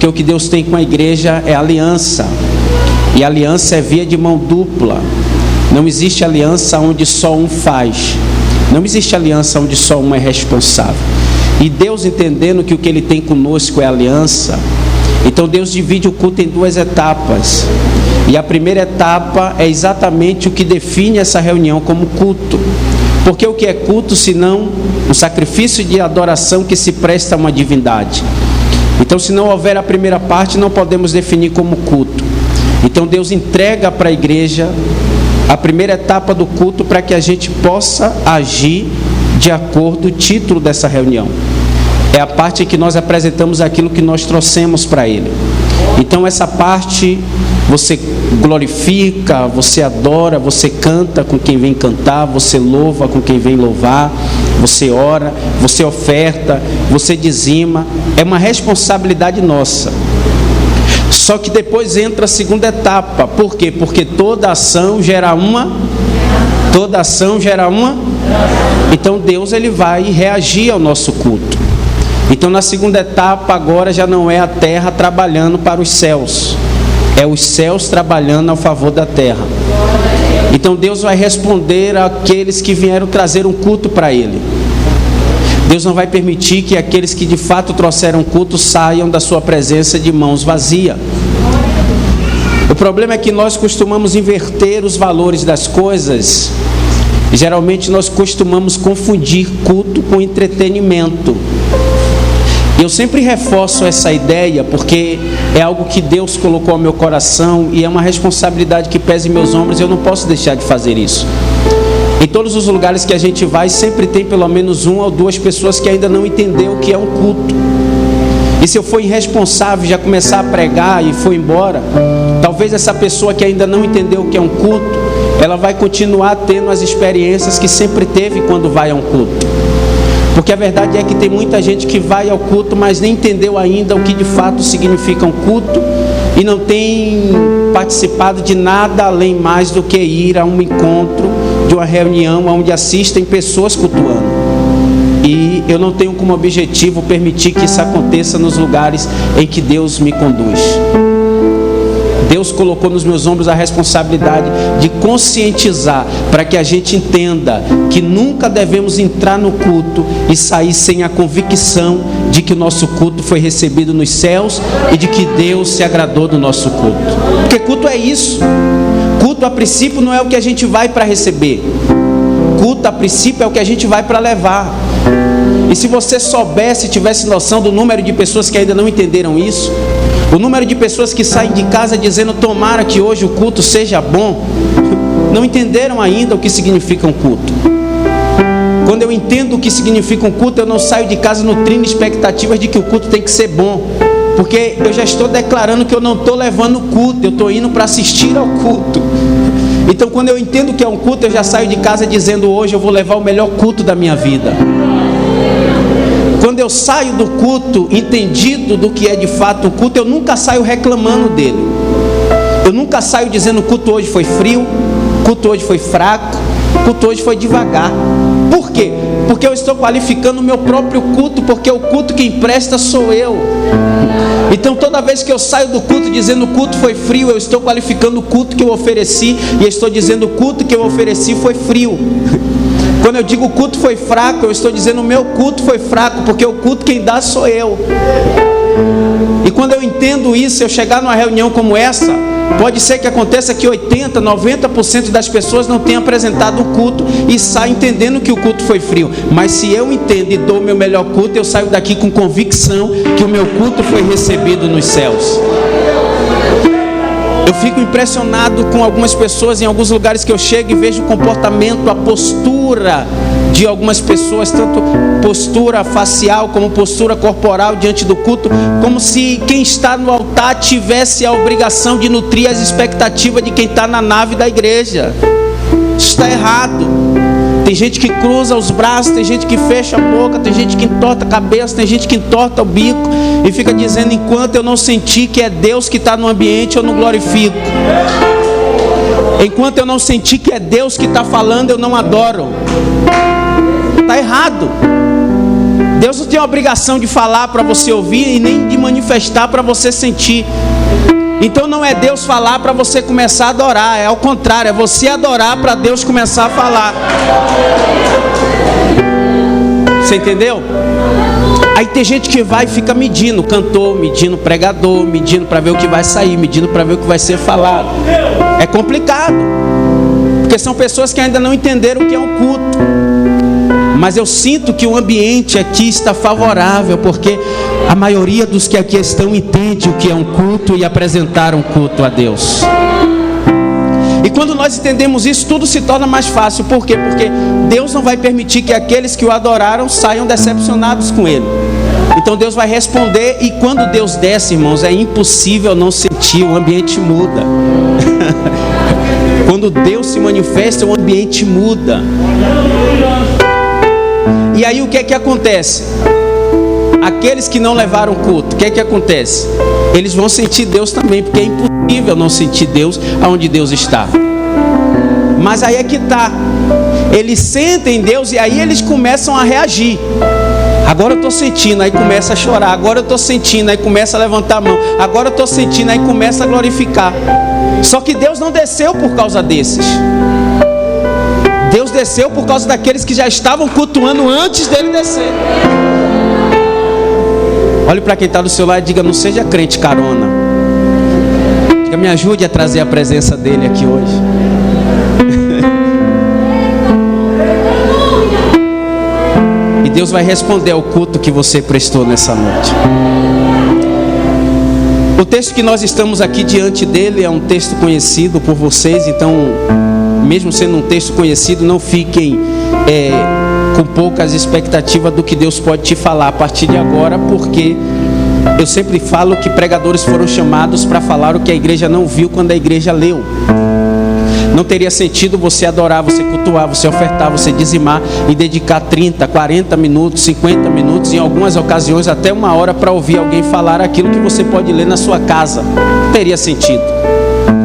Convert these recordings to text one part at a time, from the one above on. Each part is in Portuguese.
Porque o que Deus tem com a igreja é aliança. E aliança é via de mão dupla. Não existe aliança onde só um faz. Não existe aliança onde só um é responsável. E Deus, entendendo que o que Ele tem conosco é aliança, então Deus divide o culto em duas etapas. E a primeira etapa é exatamente o que define essa reunião como culto. Porque o que é culto senão um sacrifício de adoração que se presta a uma divindade? Então, se não houver a primeira parte, não podemos definir como culto. Então Deus entrega para a igreja a primeira etapa do culto para que a gente possa agir de acordo com o título dessa reunião. É a parte em que nós apresentamos aquilo que nós trouxemos para Ele. Então essa parte você glorifica, você adora, você canta com quem vem cantar, você louva com quem vem louvar, você ora, você oferta, você dizima. É uma responsabilidade nossa. Só que depois entra a segunda etapa. Por quê? Porque toda ação gera uma. Então Deus ele vai reagir ao nosso culto. Então na segunda etapa agora já não é a terra trabalhando para os céus. É os céus trabalhando ao favor da terra. Então Deus vai responder àqueles que vieram trazer um culto para Ele. Deus não vai permitir que aqueles que de fato trouxeram culto saiam da sua presença de mãos vazias. O problema é que nós costumamos inverter os valores das coisas. E geralmente nós costumamos confundir culto com entretenimento. E eu sempre reforço essa ideia porque é algo que Deus colocou ao meu coração e é uma responsabilidade que pesa em meus ombros e eu não posso deixar de fazer isso. Em todos os lugares que a gente vai, sempre tem pelo menos uma ou duas pessoas que ainda não entenderam o que é um culto. E se eu for irresponsável já começar a pregar e for embora, talvez essa pessoa que ainda não entendeu o que é um culto, ela vai continuar tendo as experiências que sempre teve quando vai a um culto. Porque a verdade é que tem muita gente que vai ao culto, mas nem entendeu ainda o que de fato significa um culto e não tem participado de nada além mais do que ir a um encontro, de uma reunião onde assistem pessoas cultuando. E eu não tenho como objetivo permitir que isso aconteça nos lugares em que Deus me conduz. Deus colocou nos meus ombros a responsabilidade de conscientizar para que a gente entenda que nunca devemos entrar no culto e sair sem a convicção de que o nosso culto foi recebido nos céus e de que Deus se agradou do nosso culto. Porque culto é isso. Culto a princípio não é o que a gente vai para receber. Culto a princípio é o que a gente vai para levar. E se você soubesse, tivesse noção do número de pessoas que ainda não entenderam isso, o número de pessoas que saem de casa dizendo tomara que hoje o culto seja bom, não entenderam ainda o que significa um culto. Quando eu entendo o que significa um culto, eu não saio de casa nutrindo expectativas de que o culto tem que ser bom, porque eu já estou declarando que eu não estou levando o culto, eu estou indo para assistir ao culto. Então quando eu entendo o que é um culto, eu já saio de casa dizendo hoje eu vou levar o melhor culto da minha vida. Quando eu saio do culto, entendido do que é de fato o culto, eu nunca saio reclamando dele. Eu nunca saio dizendo o culto hoje foi frio, o culto hoje foi fraco, o culto hoje foi devagar. Por quê? Porque eu estou qualificando o meu próprio culto, porque o culto que empresta sou eu. Então toda vez que eu saio do culto dizendo o culto foi frio, eu estou qualificando o culto que eu ofereci e eu estou dizendo o culto que eu ofereci foi frio. Quando eu digo o culto foi fraco, eu estou dizendo o meu culto foi fraco, porque o culto quem dá sou eu. E quando eu entendo isso, eu chegar numa reunião como essa, pode ser que aconteça que 80%, 90% das pessoas não tenham apresentado o culto e saem entendendo que o culto foi frio. Mas se eu entendo e dou o meu melhor culto, eu saio daqui com convicção que o meu culto foi recebido nos céus. Eu fico impressionado com algumas pessoas em alguns lugares que eu chego e vejo o comportamento, a postura de algumas pessoas, tanto postura facial como postura corporal diante do culto, como se quem está no altar tivesse a obrigação de nutrir as expectativas de quem está na nave da igreja. Isso está errado. Tem gente que cruza os braços, tem gente que fecha a boca, tem gente que entorta a cabeça, tem gente que entorta o bico e fica dizendo, enquanto eu não sentir que é Deus que está no ambiente, eu não glorifico. Enquanto eu não sentir que é Deus que está falando, eu não adoro. Está errado. Deus não tem a obrigação de falar para você ouvir e nem de manifestar para você sentir. Então não é Deus falar para você começar a adorar, é ao contrário, é você adorar para Deus começar a falar. Você entendeu? Aí tem gente que vai e fica medindo cantor, medindo pregador, medindo para ver o que vai sair, medindo para ver o que vai ser falado. É complicado, porque são pessoas que ainda não entenderam o que é um culto. Mas eu sinto que o ambiente aqui está favorável, porque a maioria dos que aqui estão entende o que é um culto e apresentar um culto a Deus. E quando nós entendemos isso, tudo se torna mais fácil. Por quê? Porque Deus não vai permitir que aqueles que o adoraram saiam decepcionados com Ele. Então Deus vai responder, e quando Deus desce, irmãos, é impossível não sentir, o ambiente muda. Quando Deus se manifesta, o ambiente muda. E aí o que é que acontece? Aqueles que não levaram culto, o que é que acontece? Eles vão sentir Deus também, porque é impossível não sentir Deus aonde Deus está. Mas aí é que está. Eles sentem Deus e aí eles começam a reagir. Agora eu estou sentindo, aí começa a chorar. Agora eu estou sentindo, aí começa a levantar a mão. Agora eu estou sentindo, aí começa a glorificar. Só que Deus não desceu por causa desses. Deus desceu por causa daqueles que já estavam cultuando antes dele descer. Olhe para quem está do seu lado e diga: não seja crente carona. Diga: me ajude a trazer a presença dele aqui hoje. E Deus vai responder ao culto que você prestou nessa noite. O texto que nós estamos aqui diante dele é um texto conhecido por vocês, então, mesmo sendo um texto conhecido, não fiquem com poucas expectativas do que Deus pode te falar a partir de agora, porque eu sempre falo que pregadores foram chamados para falar o que a igreja não viu quando a igreja leu. Não teria sentido você adorar, você cultuar, você ofertar, você dizimar e dedicar 30, 40 minutos, 50 minutos, em algumas ocasiões até 1 hora para ouvir alguém falar aquilo que você pode ler na sua casa. Não teria sentido.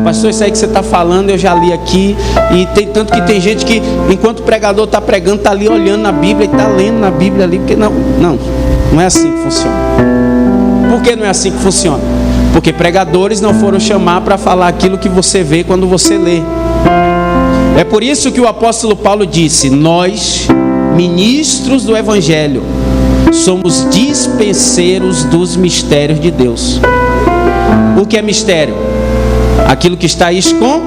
Pastor, isso aí que você está falando eu já li aqui. E tem tanto que tem gente que enquanto o pregador está pregando, está ali olhando na Bíblia e está lendo na Bíblia ali, porque não é assim que funciona. Por que não é assim que funciona? Porque pregadores não foram chamar para falar aquilo que você vê quando você lê. É por isso que o apóstolo Paulo disse: nós, ministros do Evangelho, somos dispenseiros dos mistérios de Deus. O que é mistério? Aquilo que está escondido.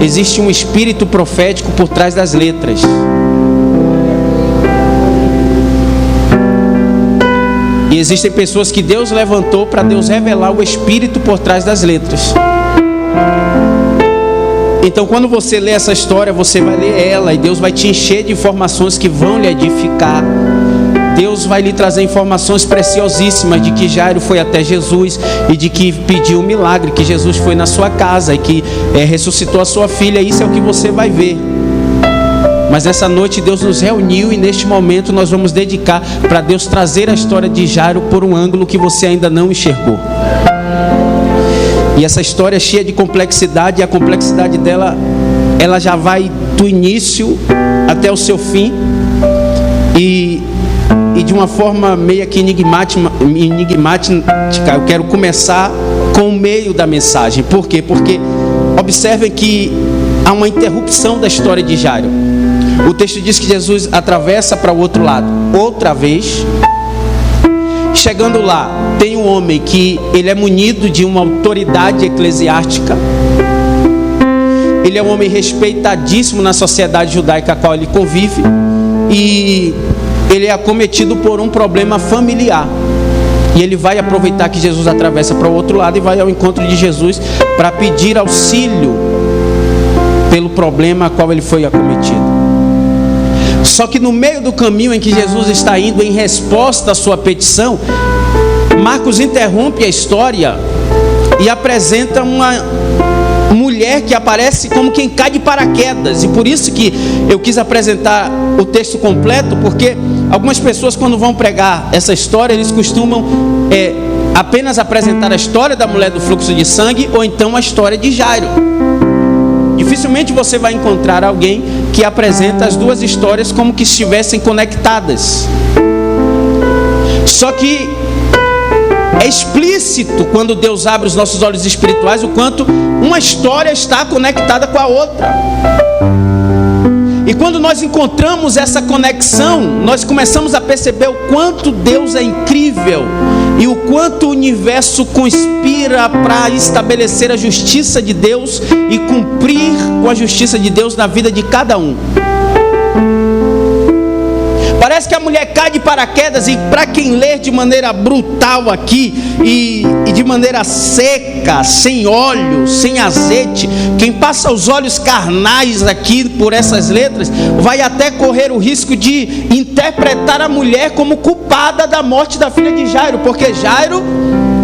Existe um espírito profético por trás das letras. E existem pessoas que Deus levantou para Deus revelar o espírito por trás das letras. Então quando você lê essa história, você vai ler ela e Deus vai te encher de informações que vão lhe edificar. Deus vai lhe trazer informações preciosíssimas de que Jairo foi até Jesus e de que pediu um milagre, que Jesus foi na sua casa e que ressuscitou a sua filha. Isso é o que você vai ver. Mas nessa noite Deus nos reuniu e neste momento nós vamos dedicar para Deus trazer a história de Jairo por um ângulo que você ainda não enxergou. E essa história é cheia de complexidade, e a complexidade dela, ela já vai do início até o seu fim. E de uma forma meio que enigmática, eu quero começar com o meio da mensagem. Por quê? Porque observem que há uma interrupção da história de Jairo. O texto diz que Jesus atravessa para o outro lado outra vez. Chegando lá, tem um homem que ele é munido de uma autoridade eclesiástica. Ele é um homem respeitadíssimo na sociedade judaica a qual ele convive. E ele é acometido por um problema familiar. E ele vai aproveitar que Jesus atravessa para o outro lado e vai ao encontro de Jesus para pedir auxílio pelo problema a qual ele foi acometido. Só que no meio do caminho em que Jesus está indo em resposta à sua petição, Marcos interrompe a história e apresenta uma mulher que aparece como quem cai de paraquedas. E por isso que eu quis apresentar o texto completo, porque algumas pessoas, quando vão pregar essa história, eles costumam apenas apresentar a história da mulher do fluxo de sangue, ou então a história de Jairo. Dificilmente você vai encontrar alguém que apresenta as duas histórias como que estivessem conectadas. Só que é explícito quando Deus abre os nossos olhos espirituais o quanto uma história está conectada com a outra. E quando nós encontramos essa conexão, nós começamos a perceber o quanto Deus é incrível e o quanto o universo conspira para estabelecer a justiça de Deus e cumprir com a justiça de Deus na vida de cada um. Parece que a mulher cai de paraquedas, e para quem lê de maneira brutal aqui e de maneira seca, sem óleo, sem azeite, quem passa os olhos carnais aqui por essas letras, vai até correr o risco de interpretar a mulher como culpada da morte da filha de Jairo, porque Jairo,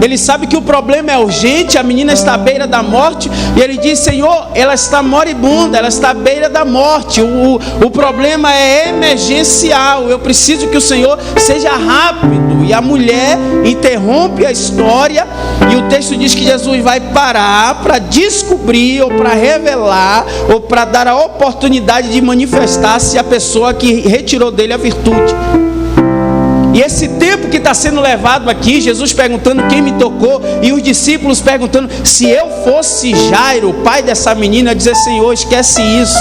ele sabe que o problema é urgente, a menina está à beira da morte, e ele diz: Senhor, ela está moribunda, ela está à beira da morte, o problema é emergencial, eu preciso que o Senhor seja rápido. E a mulher interrompe a história, e o texto diz que Jesus vai parar para descobrir, ou para revelar, ou para dar a oportunidade de manifestar-se a pessoa que retirou dele a virtude. E esse tempo que está sendo levado aqui, Jesus perguntando quem me tocou, e os discípulos perguntando: se eu fosse Jairo, o pai dessa menina, eu ia dizer: Senhor, esquece isso.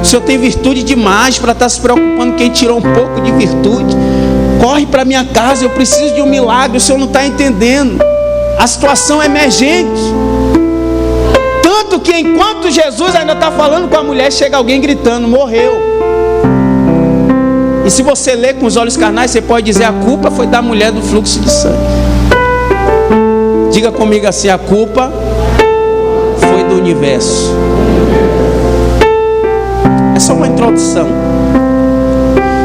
O Senhor tem virtude demais para estar se preocupando quem tirou um pouco de virtude. Corre para minha casa, eu preciso de um milagre. O Senhor não está entendendo. A situação é emergente. Tanto que enquanto Jesus ainda está falando com a mulher, chega alguém gritando: morreu. E se você ler com os olhos carnais, você pode dizer: a culpa foi da mulher do fluxo de sangue. Diga comigo assim: a culpa foi do universo. É só uma introdução.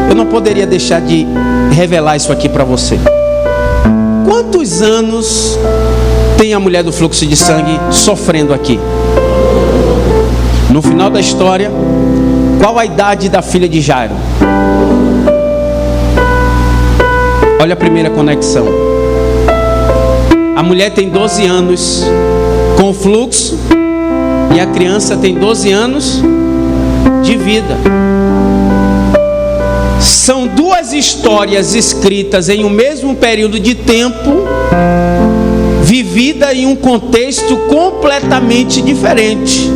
Eu não poderia deixar de revelar isso aqui para você. Quantos anos tem a mulher do fluxo de sangue sofrendo aqui? No final da história, qual a idade da filha de Jairo? Olha a primeira conexão. A mulher tem 12 anos com o fluxo, e a criança tem 12 anos de vida. São duas histórias escritas em um mesmo período de tempo, vivida em um contexto completamente diferente.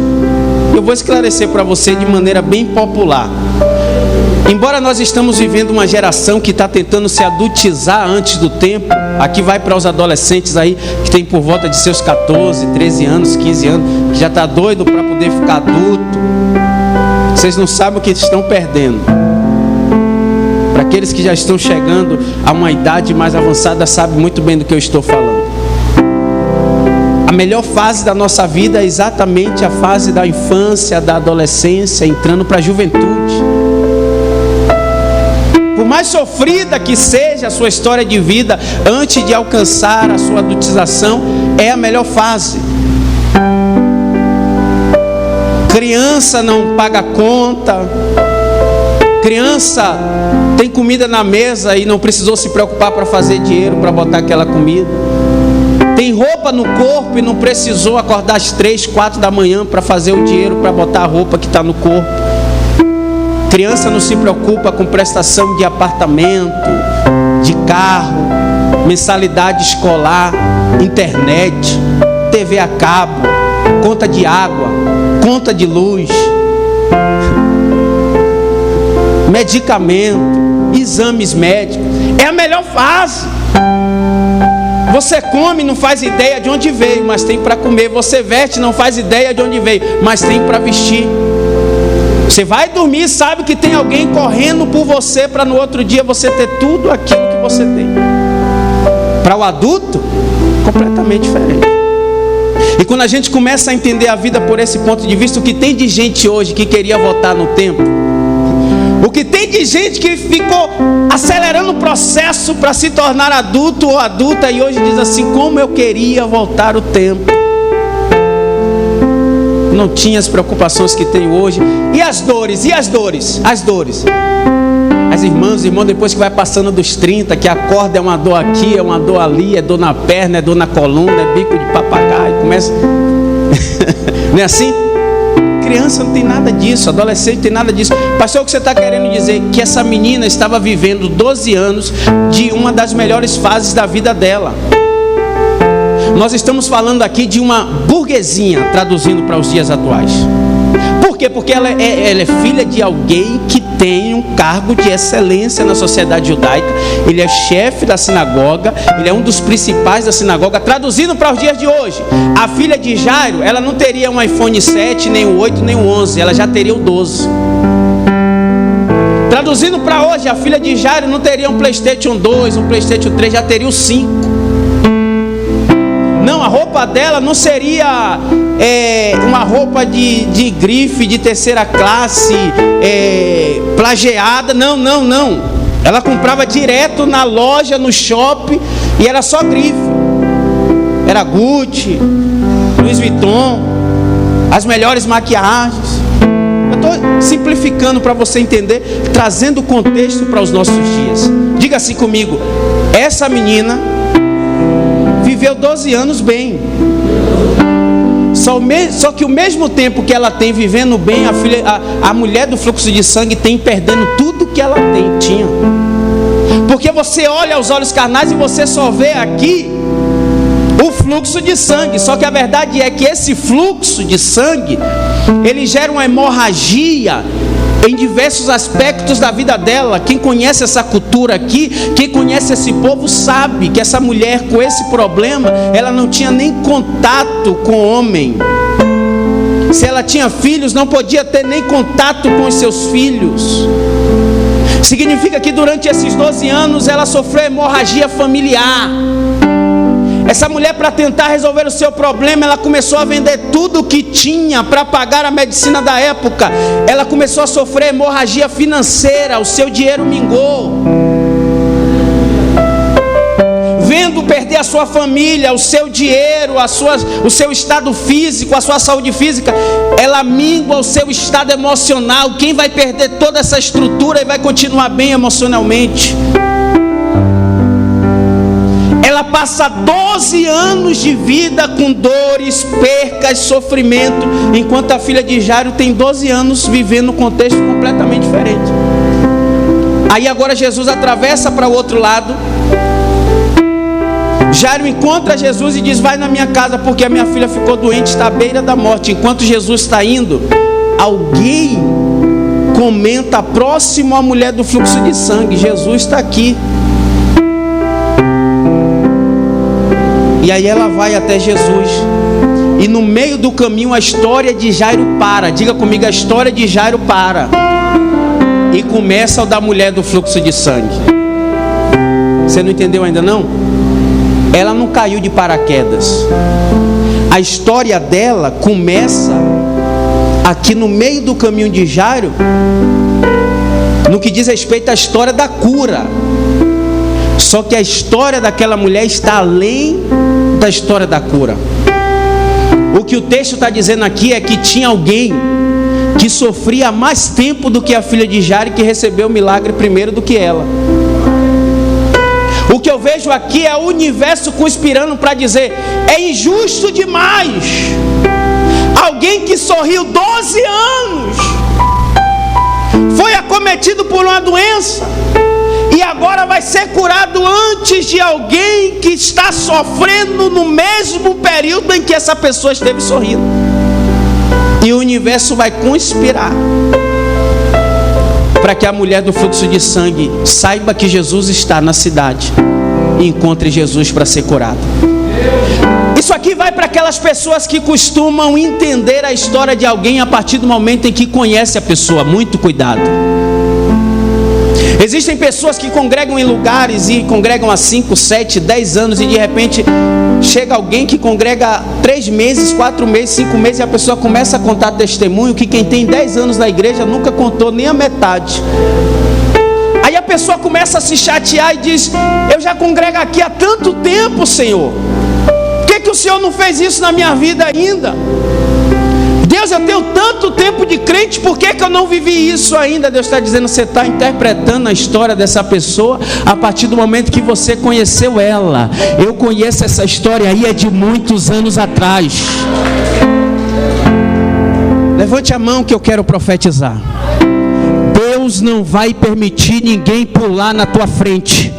Eu vou esclarecer para você de maneira bem popular. Embora nós estamos vivendo uma geração que está tentando se adultizar antes do tempo, aqui vai para os adolescentes aí que tem por volta de seus 14, 13 anos, 15 anos, que já está doido para poder ficar adulto. Vocês não sabem o que estão perdendo. Para aqueles que já estão chegando a uma idade mais avançada, sabem muito bem do que eu estou falando. A melhor fase da nossa vida é exatamente a fase da infância, da adolescência, entrando para a juventude. Por mais sofrida que seja a sua história de vida, antes de alcançar a sua adultização, é a melhor fase. Criança não paga conta, criança tem comida na mesa e não precisou se preocupar para fazer dinheiro para botar aquela comida. Tem roupa no corpo e não precisou acordar às 3, 4 da manhã para fazer o dinheiro para botar a roupa que está no corpo. Criança não se preocupa com prestação de apartamento, de carro, mensalidade escolar, internet, TV a cabo, conta de água, conta de luz, medicamento, exames médicos. É a melhor fase. Você come, não faz ideia de onde veio, mas tem para comer. Você veste, não faz ideia de onde veio, mas tem para vestir. Você vai dormir e sabe que tem alguém correndo por você para no outro dia você ter tudo aquilo que você tem. Para o adulto, completamente diferente. E quando a gente começa a entender a vida por esse ponto de vista, o que tem de gente hoje que queria voltar no tempo, o que tem de gente que ficou acelerando o processo para se tornar adulto ou adulta e hoje diz assim: como eu queria voltar o tempo. Não tinha as preocupações que tenho hoje. E as dores? E as dores? As dores. As irmãs e irmãos, depois que vai passando dos 30, que acorda, é uma dor aqui, é uma dor ali, é dor na perna, é dor na coluna, é bico de papagaio, começa... Não é assim? criança não tem nada disso, adolescente não tem nada disso. Pastor, o que você está querendo dizer? Que essa menina estava vivendo 12 anos de uma das melhores fases da vida dela. Nós estamos falando aqui de uma burguesinha, traduzindo para os dias atuais. Por quê? Porque ela é filha de alguém que tem um cargo de excelência na sociedade judaica. Ele é chefe da sinagoga, ele é um dos principais da sinagoga. Traduzindo para os dias de hoje, a filha de Jairo, ela não teria um iPhone 7, nem o 8, nem o 11, ela já teria o 12. Traduzindo para hoje, a filha de Jairo não teria um PlayStation 2, um PlayStation 3, já teria o 5. Não, a roupa dela não seria uma roupa de grife, de terceira classe, plagiada. Não. Ela comprava direto na loja, no shopping, e era só grife. Era Gucci, Louis Vuitton, as melhores maquiagens. Eu estou simplificando para você entender, trazendo contexto para os nossos dias. Diga assim comigo: essa menina viveu 12 anos bem. Só que o mesmo tempo que ela tem vivendo bem, a mulher do fluxo de sangue tem perdendo tudo que ela tinha. Porque você olha aos olhos carnais e você só vê aqui o fluxo de sangue. Só que a verdade é que esse fluxo de sangue, ele gera uma hemorragia em diversos aspectos da vida dela. Quem conhece essa cultura aqui, quem conhece esse povo, sabe que essa mulher com esse problema, ela não tinha nem contato com o homem. Se ela tinha filhos, não podia ter nem contato com os seus filhos. Significa que durante esses 12 anos ela sofreu hemorragia familiar. Essa mulher, para tentar resolver o seu problema, ela começou a vender tudo o que tinha para pagar a medicina da época. Ela começou a sofrer hemorragia financeira, o seu dinheiro mingou. Vendo perder a sua família, o seu dinheiro, o seu estado físico, a sua saúde física, ela mingua o seu estado emocional. Quem vai perder toda essa estrutura e vai continuar bem emocionalmente? Ela passa 12 anos de vida com dores, percas, sofrimento, enquanto a filha de Jairo tem 12 anos vivendo um contexto completamente diferente. Aí agora Jesus atravessa para o outro lado. Jairo encontra Jesus e diz: vai na minha casa porque a minha filha ficou doente, está à beira da morte. Enquanto Jesus está indo, alguém comenta próximo à mulher do fluxo de sangue: Jesus está aqui. E aí ela vai até Jesus, e no meio do caminho a história de Jairo para. Diga comigo: a história de Jairo para, e começa o da mulher do fluxo de sangue. Você não entendeu ainda não? Ela não caiu de paraquedas. A história dela começa aqui no meio do caminho de Jairo, no que diz respeito à história da cura. Só que a história daquela mulher está além da história da cura. O que o texto está dizendo aqui é que tinha alguém que sofria há mais tempo do que a filha de Jairo, que recebeu o milagre primeiro do que ela. O que eu vejo aqui é o universo conspirando para dizer: é injusto demais. Alguém que sorriu 12 anos, foi acometido por uma doença, e agora vai ser curado antes de alguém que está sofrendo no mesmo período em que essa pessoa esteve sorrindo. E o universo vai conspirar para que a mulher do fluxo de sangue saiba que Jesus está na cidade e encontre Jesus para ser curada. Isso aqui vai para aquelas pessoas que costumam entender a história de alguém a partir do momento em que conhece a pessoa. Muito cuidado. Existem pessoas que congregam em lugares e congregam há 5, 7, 10 anos, e de repente chega alguém que congrega 3 meses, 4 meses, 5 meses, e a pessoa começa a contar testemunho que quem tem 10 anos na igreja nunca contou nem a metade. Aí a pessoa começa a se chatear e diz: eu já congrego aqui há tanto tempo, Senhor, por que o Senhor não fez isso na minha vida ainda? Deus, eu tenho tanto tempo de crente, por que eu não vivi isso ainda? Deus está dizendo: você está interpretando a história dessa pessoa a partir do momento que você conheceu ela. Eu conheço essa história aí, é de muitos anos atrás. Levante a mão que eu quero profetizar. Deus não vai permitir ninguém pular na tua frente.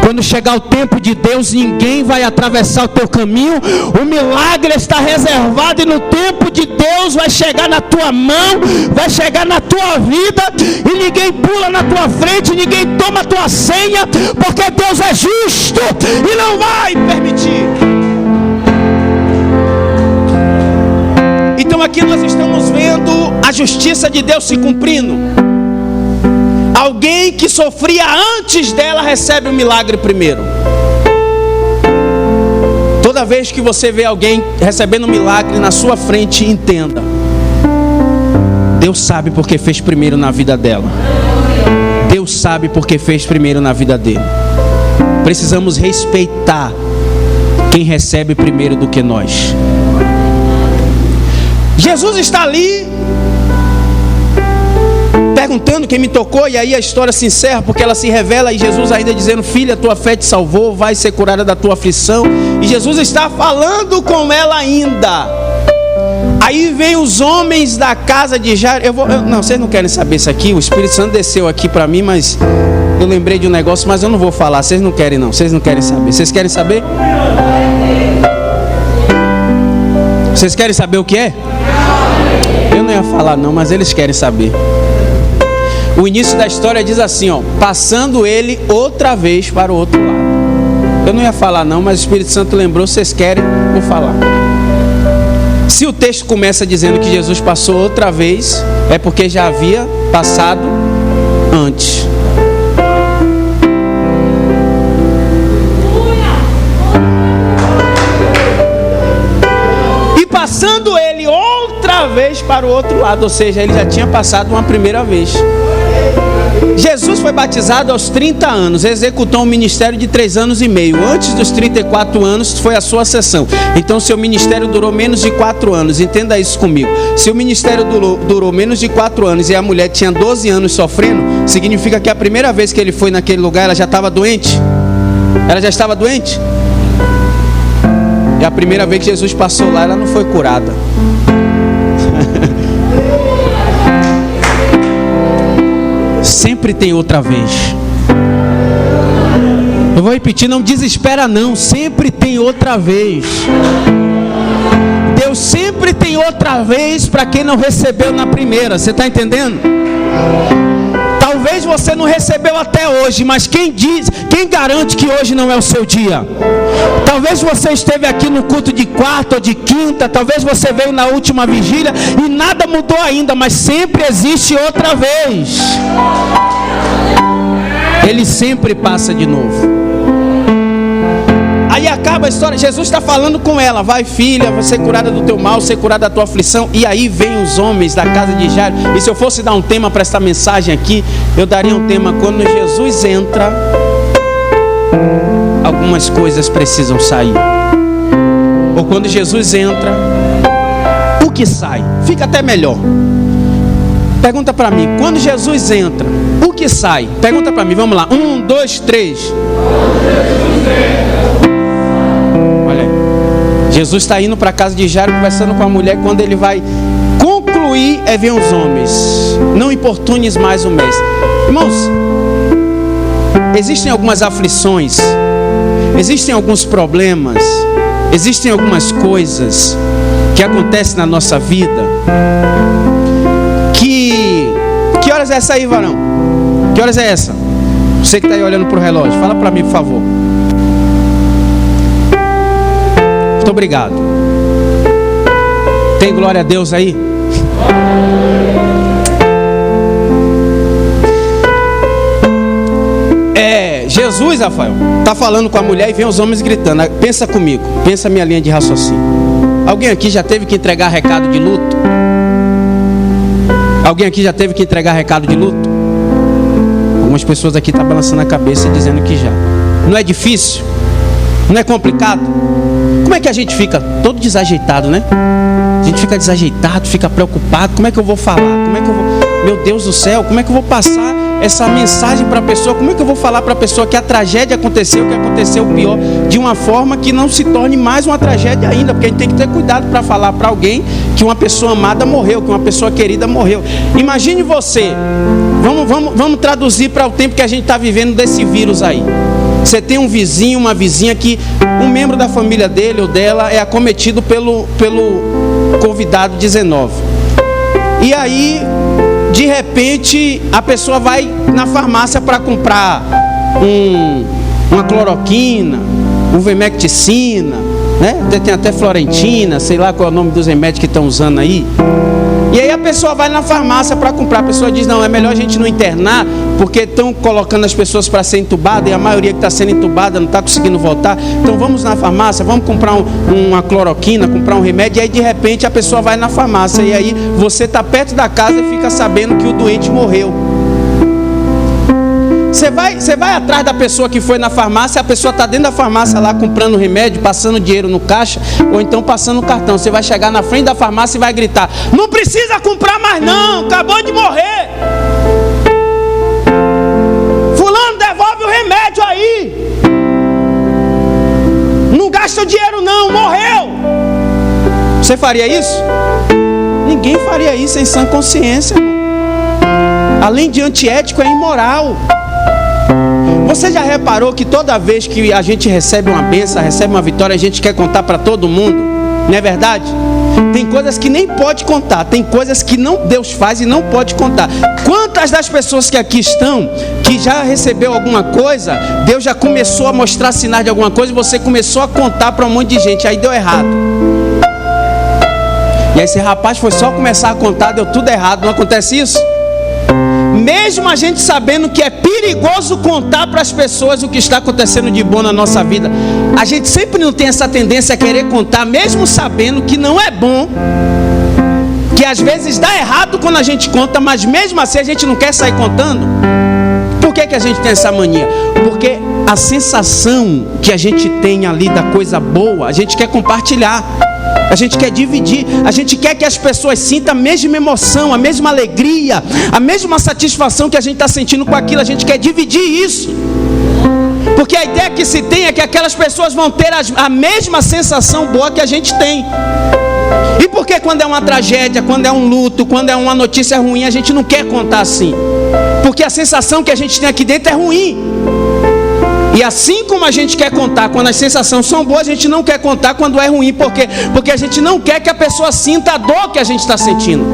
Quando chegar o tempo de Deus, ninguém vai atravessar o teu caminho. O milagre está reservado e no tempo de Deus vai chegar na tua mão, vai chegar na tua vida, e ninguém pula na tua frente, ninguém toma a tua senha, porque Deus é justo e não vai permitir. Então aqui nós estamos vendo a justiça de Deus se cumprindo. Alguém que sofria antes dela recebe o milagre primeiro. Toda vez que você vê alguém recebendo um milagre na sua frente, entenda: Deus sabe porque fez primeiro na vida dela. Deus sabe porque fez primeiro na vida dele. Precisamos respeitar quem recebe primeiro do que nós. Jesus está ali perguntando quem me tocou, e aí a história se encerra, porque ela se revela, e Jesus ainda dizendo: filha, tua fé te salvou, vai ser curada da tua aflição. E Jesus está falando com ela ainda. Aí vem os homens da casa de Jairo. Não, vocês não querem saber isso aqui. O Espírito Santo desceu aqui para mim, mas eu lembrei de um negócio, mas eu não vou falar. Vocês não querem não, vocês não querem saber. Vocês querem saber? Vocês querem saber o que é? Eu não ia falar não, mas eles querem saber. O início da história diz assim, ó: passando ele outra vez para o outro lado. Eu não ia falar não, mas o Espírito Santo lembrou. Vocês querem? Vou falar. Se o texto começa dizendo que Jesus passou outra vez, é porque já havia passado antes. E passando ele outra vez para o outro lado, ou seja, ele já tinha passado uma primeira vez. Jesus foi batizado aos 30 anos, executou um ministério de 3 anos e meio. Antes dos 34 anos foi a sua sessão. Então seu ministério durou menos de 4 anos. Entenda isso comigo. Se o ministério durou menos de 4 anos e a mulher tinha 12 anos sofrendo, significa que a primeira vez que ele foi naquele lugar, ela já estava doente. Ela já estava doente. E a primeira vez que Jesus passou lá, ela não foi curada. Sempre tem outra vez. Eu vou repetir, não desespera não. Sempre tem outra vez. Deus sempre tem outra vez para quem não recebeu na primeira. Você está entendendo? Talvez você não recebeu até hoje, mas quem garante que hoje não é o seu dia? Talvez você esteve aqui no culto de quarta ou de quinta, talvez você veio na última vigília e nada mudou ainda, mas sempre existe outra vez. Ele sempre passa de novo. Aí acaba a história, Jesus está falando com ela: vai filha, vai ser curada do teu mal, ser curada da tua aflição. E aí vem os homens da casa de Jairo. E se eu fosse dar um tema para esta mensagem aqui, eu daria um tema: quando Jesus entra, algumas coisas precisam sair. Ou quando Jesus entra, o que sai? Fica até melhor. Pergunta para mim: quando Jesus entra, o que sai? Pergunta para mim, vamos lá. 1, 2, 3. Olha aí. Jesus está indo para a casa de Jairo, conversando com a mulher. Quando ele vai concluir, vem os homens: não importunes mais o mestre. Irmãos, existem algumas aflições, existem alguns problemas, existem algumas coisas que acontecem na nossa vida. Que horas é essa aí, varão? Que horas é essa? Você que está aí olhando para o relógio, fala para mim, por favor. Muito obrigado. Tem glória a Deus aí? Jesus, Rafael, está falando com a mulher e vem os homens gritando. Pensa comigo, pensa a minha linha de raciocínio. Alguém aqui já teve que entregar recado de luto? Alguém aqui já teve que entregar recado de luto? Algumas pessoas aqui estão balançando a cabeça e dizendo que já. Não é difícil? Não é complicado? Como é que a gente fica todo desajeitado, né? A gente fica desajeitado, fica preocupado. Como é que eu vou falar? Como é que eu vou... Meu Deus do céu, como é que eu vou passar essa mensagem para a pessoa? Como é que eu vou falar para a pessoa que a tragédia aconteceu, que aconteceu pior, de uma forma que não se torne mais uma tragédia ainda? Porque a gente tem que ter cuidado para falar para alguém que uma pessoa amada morreu, que uma pessoa querida morreu. Imagine você, vamos traduzir para o tempo que a gente está vivendo desse vírus aí. Você tem um vizinho, uma vizinha que um membro da família dele ou dela é acometido pelo Covid-19. E aí, de repente, a pessoa vai na farmácia para comprar uma cloroquina, um vermecticina, né? Tem até Florentina, sei lá qual é o nome dos remédios que estão usando aí. E aí a pessoa vai na farmácia para comprar. A pessoa diz, não, é melhor a gente não internar, porque estão colocando as pessoas para ser entubada, e a maioria que está sendo entubada não está conseguindo voltar. Então vamos na farmácia, vamos comprar uma cloroquina, comprar um remédio. E aí de repente a pessoa vai na farmácia, e aí você está perto da casa e fica sabendo que o doente morreu. Você vai atrás da pessoa que foi na farmácia, a pessoa está dentro da farmácia lá comprando remédio, passando dinheiro no caixa, ou então passando o cartão. Você vai chegar na frente da farmácia e vai gritar, não precisa comprar mais não, acabou de morrer. Fulano, devolve o remédio aí. Não gasta o dinheiro não, morreu. Você faria isso? Ninguém faria isso em sã consciência, irmão. Além de antiético, é imoral. Você já reparou que toda vez que a gente recebe uma bênção, recebe uma vitória, a gente quer contar para todo mundo? Não é verdade? Tem coisas que nem pode contar, tem coisas que não Deus faz e não pode contar. Quantas das pessoas que aqui estão, que já recebeu alguma coisa, Deus já começou a mostrar sinais de alguma coisa e você começou a contar para um monte de gente, aí deu errado. E aí esse rapaz foi só começar a contar, deu tudo errado, não acontece isso? Mesmo a gente sabendo que é perigoso contar para as pessoas o que está acontecendo de bom na nossa vida, a gente sempre não tem essa tendência a querer contar, mesmo sabendo que não é bom, que às vezes dá errado quando a gente conta, mas mesmo assim a gente não quer sair contando. Por que a gente tem essa mania? Porque a sensação que a gente tem ali da coisa boa, a gente quer compartilhar. A gente quer dividir, a gente quer que as pessoas sintam a mesma emoção, a mesma alegria, a mesma satisfação que a gente está sentindo com aquilo. A gente quer dividir isso, porque a ideia que se tem é que aquelas pessoas vão ter a mesma sensação boa que a gente tem. E por que quando é uma tragédia, quando é um luto, quando é uma notícia ruim, a gente não quer contar assim? Porque a sensação que a gente tem aqui dentro é ruim. E assim como a gente quer contar quando as sensações são boas, a gente não quer contar quando é ruim. Por quê? Porque a gente não quer que a pessoa sinta a dor que a gente está sentindo.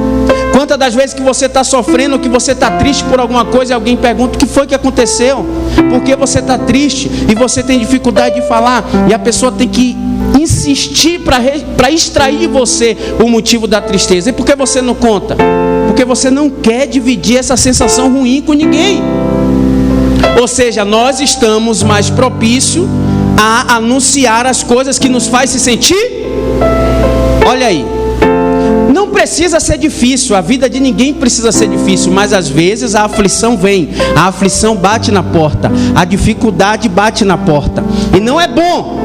Quantas das vezes que você está sofrendo, que você está triste por alguma coisa, e alguém pergunta o que foi que aconteceu? Por que você está triste? E você tem dificuldade de falar, e a pessoa tem que insistir para extrair de você o motivo da tristeza. E por que você não conta? Porque você não quer dividir essa sensação ruim com ninguém. Ou seja, nós estamos mais propícios a anunciar as coisas que nos faz se sentir. Olha aí, não precisa ser difícil, a vida de ninguém precisa ser difícil, mas às vezes a aflição vem, a aflição bate na porta, a dificuldade bate na porta, e não é bom.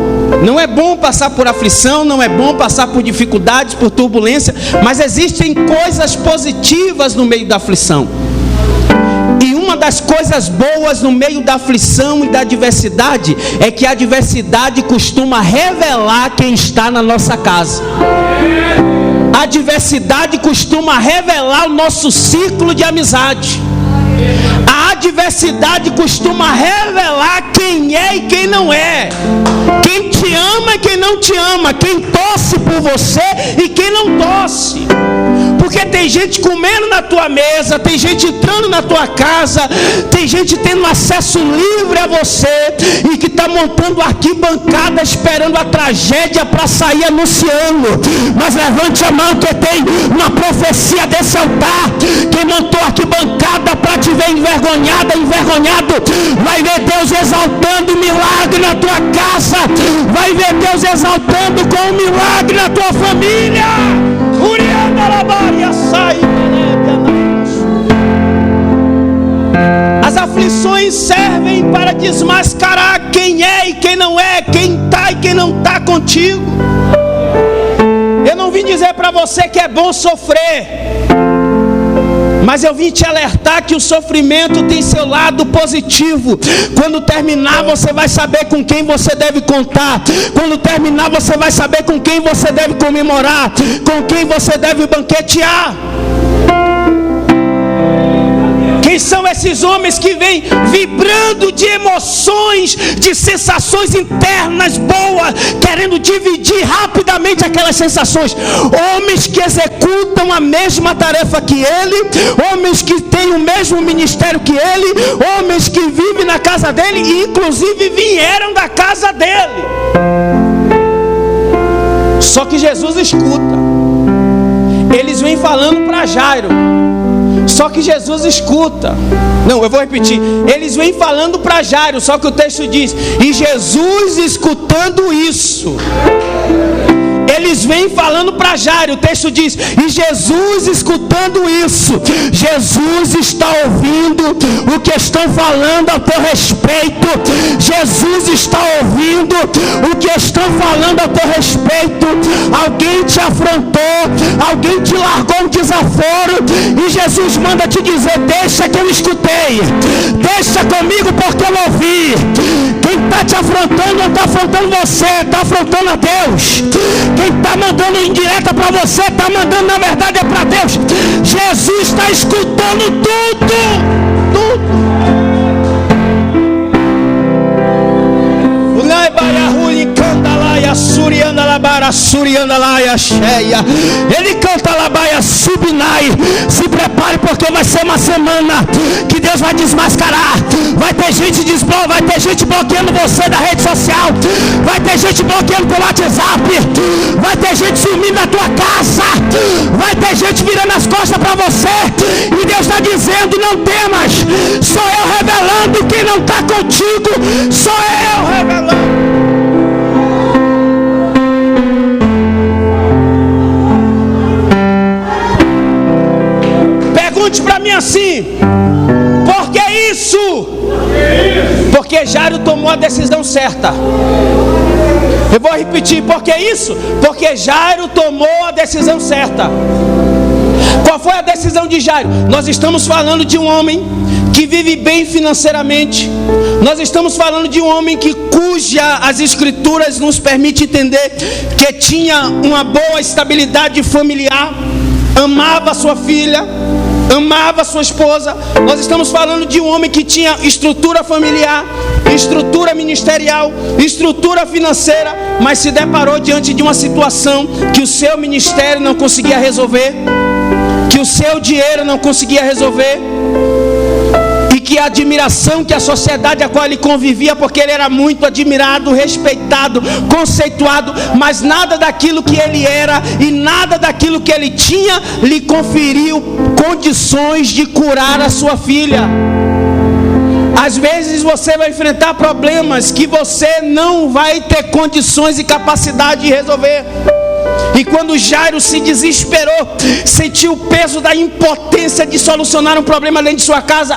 Não é bom passar por aflição, não é bom passar por dificuldades, por turbulência, mas existem coisas positivas no meio da aflição. E uma das coisas boas no meio da aflição e da adversidade é que a adversidade costuma revelar quem está na nossa casa. A adversidade costuma revelar o nosso ciclo de amizade. A adversidade costuma revelar quem é e quem não é, quem te ama e quem não te ama, quem torce por você e quem não torce. Porque tem gente comendo na tua mesa, tem gente entrando na tua casa, tem gente tendo acesso livre a você e que está montando arquibancada esperando a tragédia para sair anunciando. Mas levante a mão que tem uma profecia desse altar. Quem montou arquibancada para te ver envergonhada, envergonhado, vai ver Deus exaltando o milagre na tua casa, vai ver Deus exaltando com o milagre na tua família. As aflições servem para desmascarar quem é e quem não é, quem está e quem não está contigo. Eu não vim dizer para você que é bom sofrer, Mas eu vim te alertar que o sofrimento tem seu lado positivo. Quando terminar, você vai saber com quem você deve contar. Quando terminar, você vai saber com quem você deve comemorar, com quem você deve banquetear. Quem são esses homens que vêm vibrando de emoções, de sensações internas boas, querendo dividir rapidamente aquelas sensações? Homens que executam a mesma tarefa que ele, homens que têm o mesmo ministério que ele, homens que vivem na casa dele e inclusive vieram da casa dele. Só que Jesus escuta. Eles vêm falando para Jairo. Só que Jesus escuta. Não, eu vou repetir. Eles vêm falando para Jairo, só que o texto diz: e Jesus escutando isso. Eles vêm falando para Jairo, o texto diz: e Jesus escutando isso. Jesus está ouvindo o que estão falando a teu respeito. Jesus está ouvindo o que estão falando a teu respeito. Alguém te afrontou, alguém te largou um desaforo, e Jesus manda te dizer: deixa que eu escutei, deixa comigo porque eu ouvi. Quem está te afrontando não está afrontando você, está afrontando a Deus. Quem está mandando indireta para você, está mandando na verdade é para Deus. Jesus está escutando tudo. Ele canta labaia subinai. Se prepare, porque vai ser uma semana que Deus vai desmascarar. Vai ter gente bloqueando você da rede social. Vai ter gente bloqueando pelo WhatsApp. Vai ter gente sumindo da tua casa. Vai ter gente virando as costas para você. E Deus está dizendo: não temas. Sou eu revelando quem não está contigo. Sou eu revelando. Pergunte para mim assim: por que isso? Porque Jairo tomou a decisão certa. Eu vou repetir: por que isso? Porque Jairo tomou a decisão certa. Qual foi a decisão de Jairo? Nós estamos falando de um homem que vive bem financeiramente. Nós estamos falando de um homem cuja as escrituras nos permitem entender que tinha uma boa estabilidade familiar, amava sua filha, amava sua esposa. Nós estamos falando de um homem que tinha estrutura familiar, estrutura ministerial, estrutura financeira, mas se deparou diante de uma situação que o seu ministério não conseguia resolver, que o seu dinheiro não conseguia resolver, e que a admiração que a sociedade a qual ele convivia, porque ele era muito admirado, respeitado, conceituado, mas nada daquilo que ele era e nada daquilo que ele tinha lhe conferiu condições de curar a sua filha. Às vezes você vai enfrentar problemas que você não vai ter condições e capacidade de resolver. E quando Jairo se desesperou, sentiu o peso da impotência de solucionar um problema dentro de sua casa.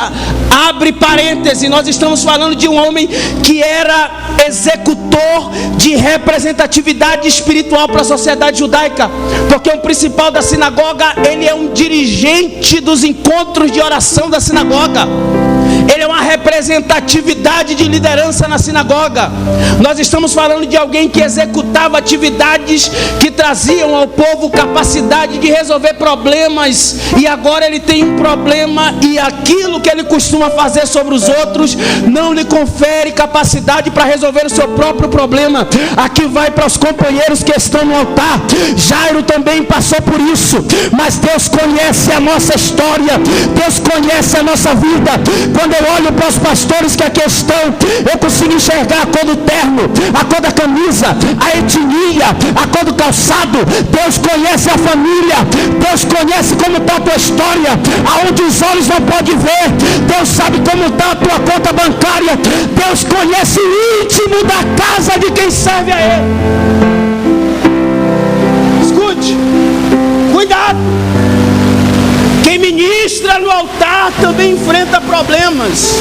Abre parêntese, nós estamos falando de um homem que era executor de representatividade espiritual para a sociedade judaica, porque o principal da sinagoga, ele é um dirigente dos encontros de oração da sinagoga. Ele é uma representatividade de liderança na sinagoga. Nós estamos falando de alguém que executava atividades que traziam ao povo capacidade de resolver problemas. E agora ele tem um problema, e aquilo que ele costuma fazer sobre os outros não lhe confere capacidade para resolver o seu próprio problema. Aqui vai para os companheiros que estão no altar. Jairo também passou por isso, mas Deus conhece a nossa história, Deus conhece a nossa vida. Quando eu olho para os pastores que aqui estão, eu consigo enxergar a cor do terno, a cor da camisa, a etnia, a cor do calçado. Deus conhece a família, Deus conhece como está a tua história, aonde os olhos não podem ver. Deus sabe como está a tua conta bancária. Deus conhece o íntimo da casa de quem serve a Ele. Escute, cuidado. Quem ministra no altar também enfrenta problemas.